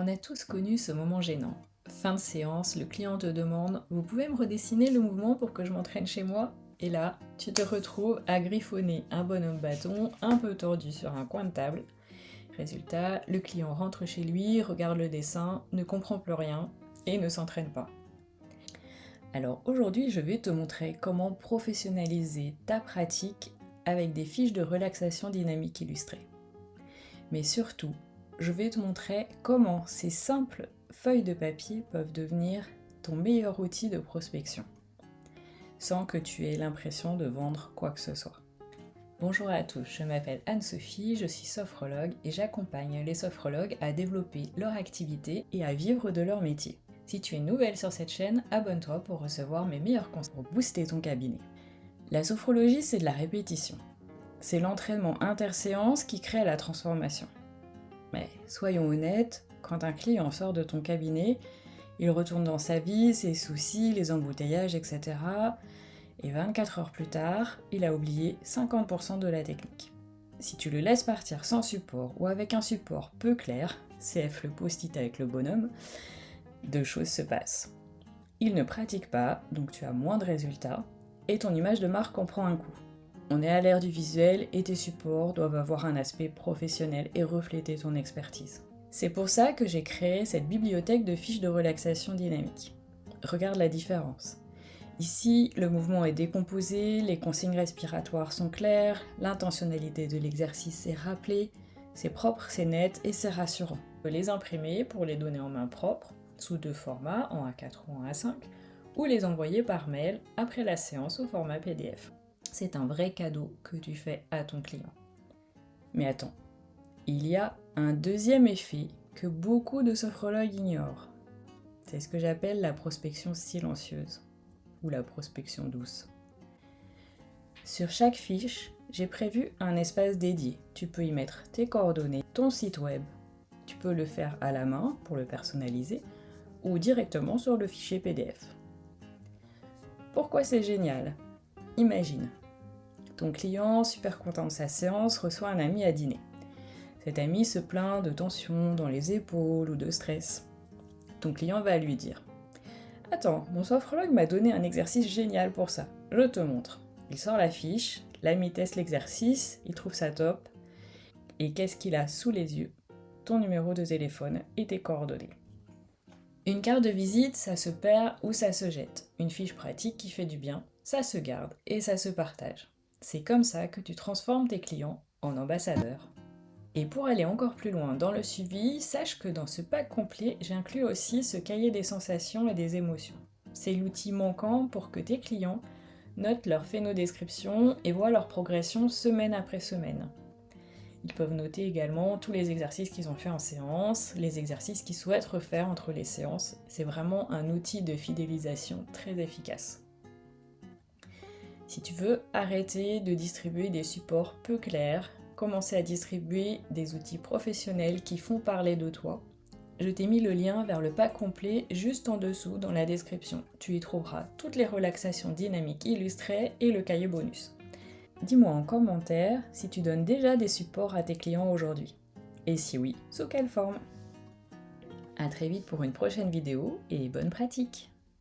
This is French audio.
a tous connu ce moment gênant. Fin de séance, le client te demande « Vous pouvez me redessiner le mouvement pour que je m'entraîne chez moi ?» Et là, tu te retrouves à griffonner un bonhomme bâton un peu tordu sur un coin de table. Résultat, le client rentre chez lui, regarde le dessin, ne comprend plus rien et ne s'entraîne pas. Alors aujourd'hui, je vais te montrer comment professionnaliser ta pratique avec des fiches de relaxation dynamique illustrées. Mais surtout, je vais te montrer comment ces simples feuilles de papier peuvent devenir ton meilleur outil de prospection, sans que tu aies l'impression de vendre quoi que ce soit. Bonjour à tous, je m'appelle Anne-Sophie, je suis sophrologue et j'accompagne les sophrologues à développer leur activité et à vivre de leur métier. Si tu es nouvelle sur cette chaîne, abonne-toi pour recevoir mes meilleurs conseils pour booster ton cabinet. La sophrologie, c'est de la répétition. C'est l'entraînement interséance qui crée la transformation. Mais soyons honnêtes, quand un client sort de ton cabinet, il retourne dans sa vie, ses soucis, les embouteillages, etc. Et 24 heures plus tard, il a oublié 50% de la technique. Si tu le laisses partir sans support ou avec un support peu clair, CF le post-it avec le bonhomme, deux choses se passent. Il ne pratique pas, donc tu as moins de résultats, et ton image de marque en prend un coup. On est à l'ère du visuel et tes supports doivent avoir un aspect professionnel et refléter ton expertise. C'est pour ça que j'ai créé cette bibliothèque de fiches de relaxation dynamique. Regarde la différence. Ici, le mouvement est décomposé, les consignes respiratoires sont claires, l'intentionnalité de l'exercice est rappelée, c'est propre, c'est net et c'est rassurant. On peut les imprimer pour les donner en main propre, sous deux formats, en A4 ou en A5, ou les envoyer par mail après la séance au format PDF. C'est un vrai cadeau que tu fais à ton client. Mais attends, il y a un deuxième effet que beaucoup de sophrologues ignorent. C'est ce que j'appelle la prospection silencieuse, ou la prospection douce. Sur chaque fiche, j'ai prévu un espace dédié. Tu peux y mettre tes coordonnées, ton site web. Tu peux le faire à la main pour le personnaliser, ou directement sur le fichier PDF. Pourquoi c'est génial ? Imagine, ton client, super content de sa séance, reçoit un ami à dîner. Cet ami se plaint de tension dans les épaules ou de stress. Ton client va lui dire « Attends, mon sophrologue m'a donné un exercice génial pour ça, je te montre. » Il sort la fiche, l'ami teste l'exercice, il trouve ça top. Et qu'est-ce qu'il a sous les yeux ? Ton numéro de téléphone et tes coordonnées. Une carte de visite, ça se perd ou ça se jette. Une fiche pratique qui fait du bien, ça se garde et ça se partage. C'est comme ça que tu transformes tes clients en ambassadeurs. Et pour aller encore plus loin dans le suivi, sache que dans ce pack complet, j'inclus aussi ce cahier des sensations et des émotions. C'est l'outil manquant pour que tes clients notent leur phénodescription et voient leur progression semaine après semaine. Ils peuvent noter également tous les exercices qu'ils ont fait en séance, les exercices qu'ils souhaitent refaire entre les séances. C'est vraiment un outil de fidélisation très efficace. Si tu veux arrêter de distribuer des supports peu clairs, commencer à distribuer des outils professionnels qui font parler de toi, je t'ai mis le lien vers le pack complet juste en dessous dans la description. Tu y trouveras toutes les relaxations dynamiques illustrées et le cahier bonus. Dis-moi en commentaire si tu donnes déjà des supports à tes clients aujourd'hui. Et si oui, sous quelle forme ? À très vite pour une prochaine vidéo et bonne pratique!